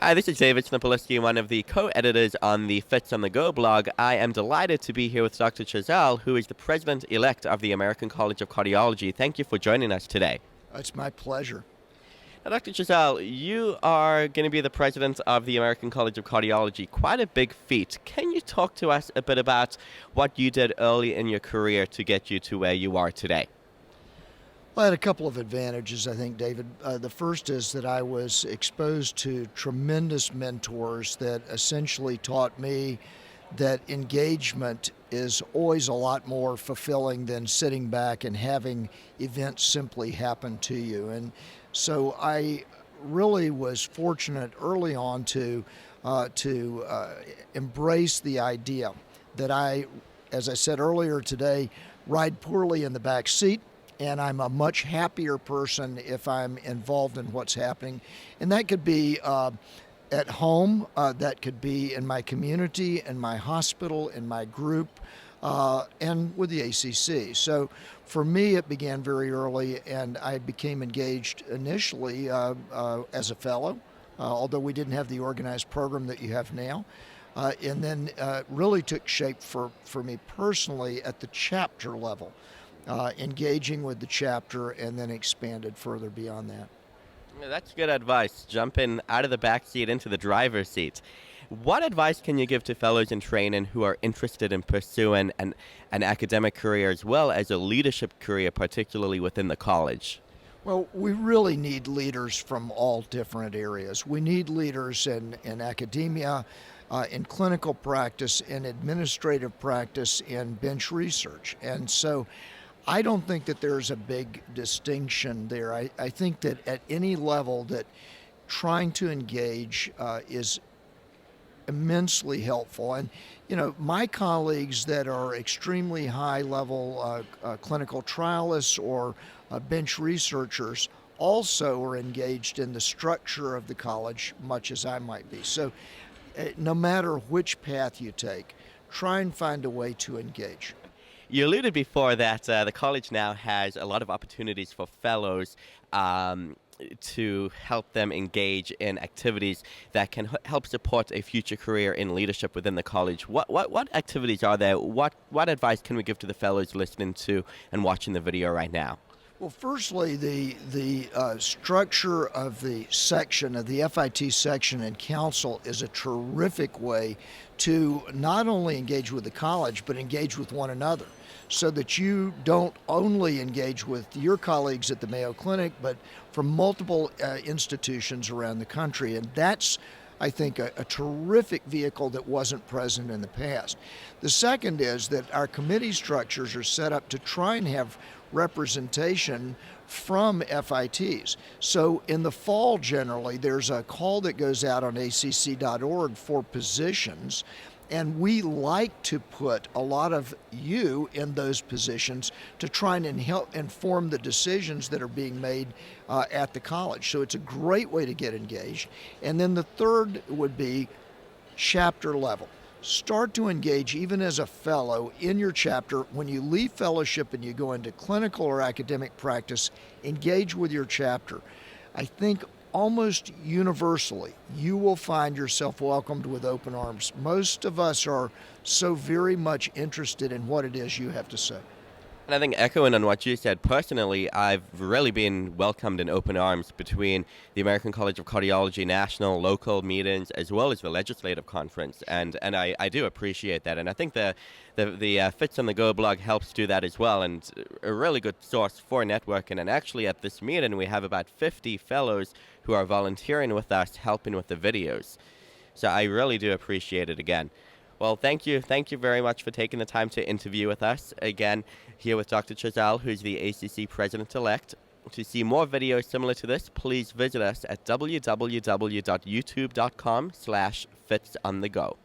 Hi, this is David Snipoliski, one of the co-editors on the Fits on the Go blog. I am delighted to be here with Dr. Chazal, who is the President-elect of the American College of Cardiology. Thank you for joining us today. It's my pleasure. Now, Dr. Chazal, you are going to be the President of the American College of Cardiology. Quite a big feat. Can you talk to us a bit about what you did early in your career to get you to where you are today? Well, I had a couple of advantages, I think, David. The first is that I was exposed to tremendous mentors that essentially taught me that engagement is always a lot more fulfilling than sitting back and having events simply happen to you. And so I really was fortunate early on to embrace the idea that I, as I said earlier today, ride poorly in the back seat. And I'm a much happier person if I'm involved in what's happening. And that could be at home, that could be in my community, in my hospital, in my group, and with the ACC. So for me, it began very early, and I became engaged initially as a fellow, although we didn't have the organized program that you have now. And then really took shape for me personally at the chapter level. Engaging with the chapter and then expanded further beyond that. Yeah, that's good advice, jumping out of the back seat into the driver's seat. What advice can you give to fellows in training who are interested in pursuing an academic career as well as a leadership career, particularly within the college? Well, we really need leaders from all different areas. We need leaders in academia, in clinical practice, in administrative practice, in bench research. And so I don't think that there's a big distinction there. I think that at any level that trying to engage is immensely helpful. And, you know, my colleagues that are extremely high-level clinical trialists or bench researchers also are engaged in the structure of the college, much as I might be. So no matter which path you take, try and find a way to engage. You alluded before that the college now has a lot of opportunities for fellows to help them engage in activities that can help support a future career in leadership within the college. What activities are there? What advice can we give to the fellows listening to and watching the video right now? Well, firstly, the structure of the section, of the FIT section and council is a terrific way to not only engage with the college, but engage with one another, so that you don't only engage with your colleagues at the Mayo Clinic, but from multiple institutions around the country. And that's, I think, a terrific vehicle that wasn't present in the past. The second is that our committee structures are set up to try and have representation from FITs. So in the fall, generally, there's a call that goes out on acc.org for positions, and we like to put a lot of you in those positions to try and help inform the decisions that are being made at the college. So it's a great way to get engaged. And then the third would be chapter level. Start to engage even as a fellow in your chapter. When you leave fellowship and you go into clinical or academic practice, engage with your chapter. I think almost universally, you will find yourself welcomed with open arms. Most of us are so very much interested in what it is you have to say. And I think echoing on what you said, personally, I've really been welcomed in open arms between the American College of Cardiology national, local meetings, as well as the legislative conference. And I do appreciate that. And I think the Fits on the Go blog helps do that as well, and a really good source for networking. And actually at this meeting, we have about 50 fellows who are volunteering with us, helping with the videos. So I really do appreciate it again. Well, thank you. Thank you very much for taking the time to interview with us. Again, here with Dr. Chazal, who's the ACC President-elect. To see more videos similar to this, please visit us at www.youtube.com/fitsonthego.